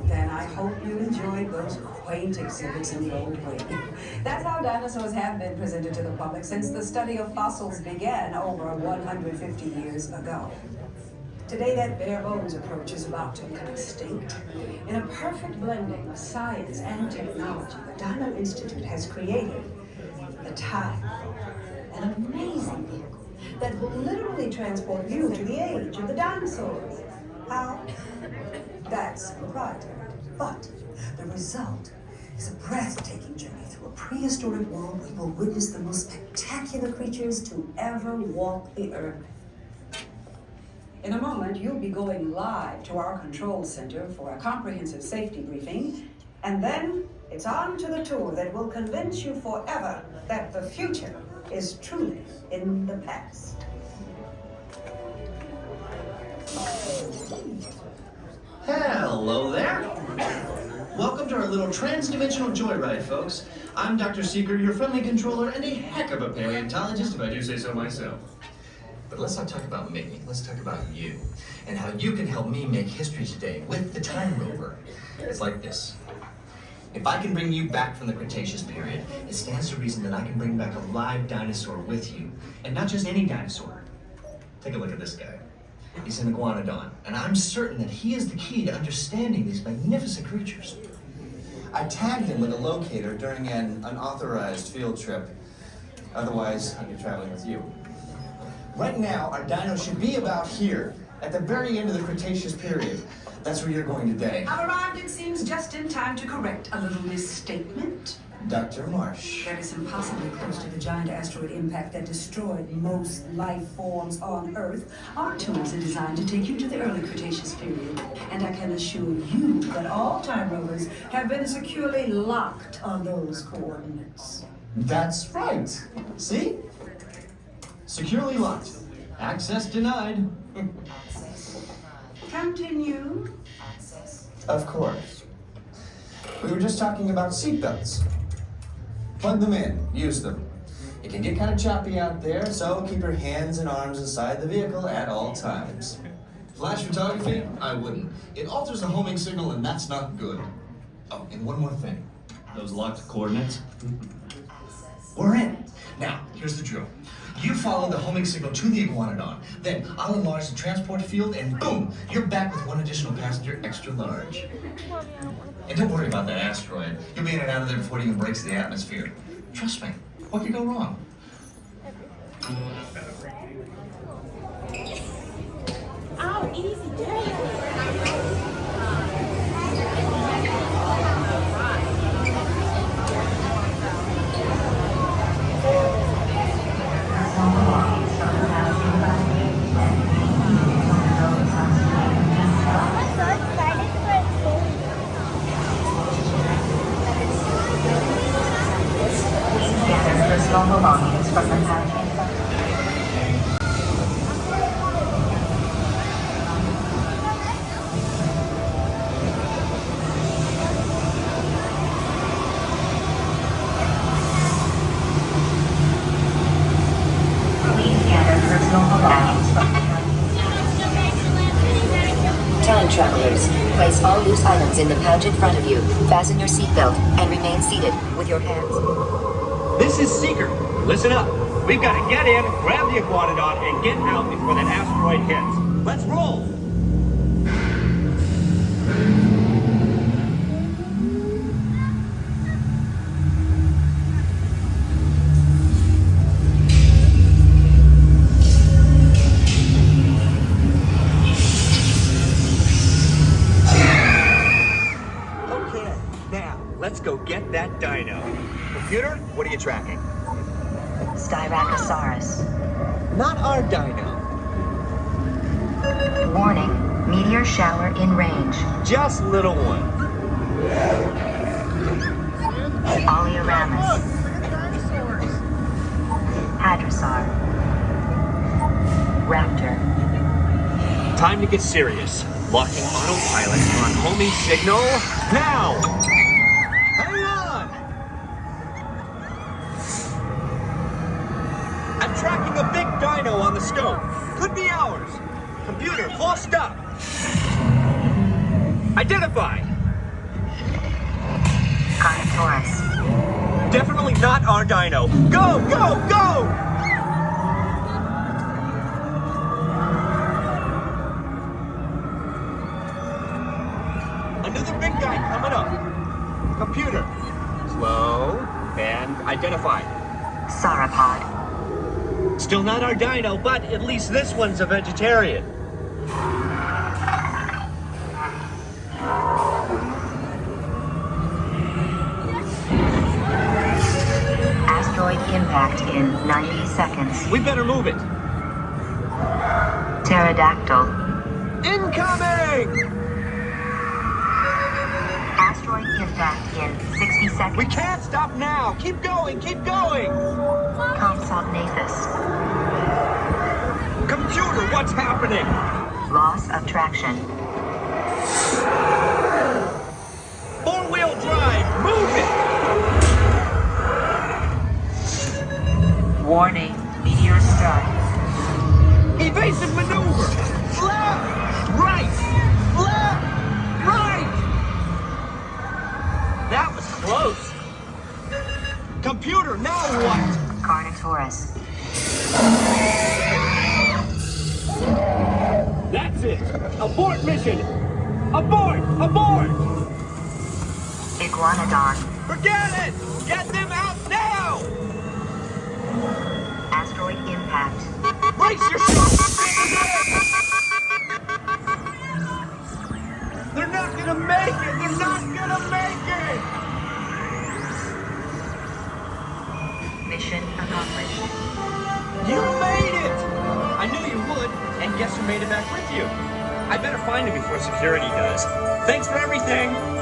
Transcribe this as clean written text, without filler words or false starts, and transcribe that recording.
Then I hope you enjoyed those quaint exhibits in the old way. That's how dinosaurs have been presented to the public since the study of fossils began over 150 years ago. Today, that bare bones approach is about to become extinct. In a perfect blending of science and technology, the Dino Institute has created the Time Rover, an amazing vehicle that will literally transport you to the age of the dinosaurs. How? That's proprietary. But the result is a breathtaking journey through a prehistoric world where you will witness the most spectacular creatures to ever walk the earth. In a moment, you'll be going live to our control center for a comprehensive safety briefing, and then it's on to the tour that will convince you forever that the future is truly in the past. Hello there. Welcome to our little trans-dimensional joyride, folks. I'm Dr. Seeker, your friendly controller, and a heck of a paleontologist, if I do say so myself. But let's not talk about me, let's talk about you, and how you can help me make history today with the Time Rover. It's like this. If I can bring you back from the Cretaceous period, it stands to reason that I can bring back a live dinosaur with you, and not just any dinosaur. Take a look at this guy. He's an iguanodon, and I'm certain that he is the key to understanding these magnificent creatures. I tagged him with a locator during an unauthorized field trip. Otherwise, I'd be traveling with you. Right now, our dino should be about here, at the very end of the Cretaceous period. That's where you're going today. I've arrived, it seems, just in time to correct a little misstatement. Dr. Marsh. That is impossibly close to the giant asteroid impact that destroyed most life forms on Earth. Our tours are designed to take you to the early Cretaceous period. And I can assure you that all time rovers have been securely locked on those coordinates. That's right. See? Securely locked. Access denied. Continue. Of course. We were just talking about seatbelts. Plug them in, use them. It can get kind of choppy out there, so keep your hands and arms inside the vehicle at all times. Flash photography? I wouldn't. It alters the homing signal, and that's not good. Oh, and one more thing. Those locked coordinates? We're in. Now, here's the drill. You follow the homing signal to the iguanodon. Then I'll enlarge the transport field, and boom, you're back with one additional passenger extra large. And don't worry about that asteroid. You'll be in and out of there before it even breaks the atmosphere. Trust me, what could go wrong? Oh, easy, personal belongings from the pouch inside. Please gather personal belongings from the pouch. Time travelers, place all loose items in the pouch in front of you. Fasten your seatbelt and remain seated with your hands. This is Seeker. Listen up. We've got to get in, grab the iguanodon, and get out before that asteroid hits. Let's roll! Okay, now, let's go get that dino. Computer, what are you tracking? Styracosaurus. Not our dino. Warning, meteor shower in range. Just little one. Oleoramus. Hadrosaur. Raptor. Time to get serious. Locking autopilot on homing signal now! Hang on! I'm tracking a big dino on the scope. Could be ours. Computer, full stop. Identify. Carnotaurus. Definitely not our dino. Go, go, go! Another big guy coming up. Computer. Slow and identify. Sauropod. Still not our dino, but at least this one's a vegetarian. Asteroid impact in 90 seconds. We better move it. Pterodactyl. Incoming! Asteroid impact in 60 seconds. We can't stop now. Keep going, keep going. Compsognathus. Computer, what's happening? Loss of traction. Four-wheel drive, move it! Warning, meteor strike. Evasive maneuver! Left! Right! Left! Right! That was close. Computer, now what? Carnotaurus. That's it! Abort mission! Abort! Abort! Iguanodon. Forget it! Get them out now! Asteroid impact. Brace yourself! They're not gonna make it! They're not gonna make it! Mission accomplished. You made it! I knew you would, and guess who made it back with you? I better find him before security does. Thanks for everything!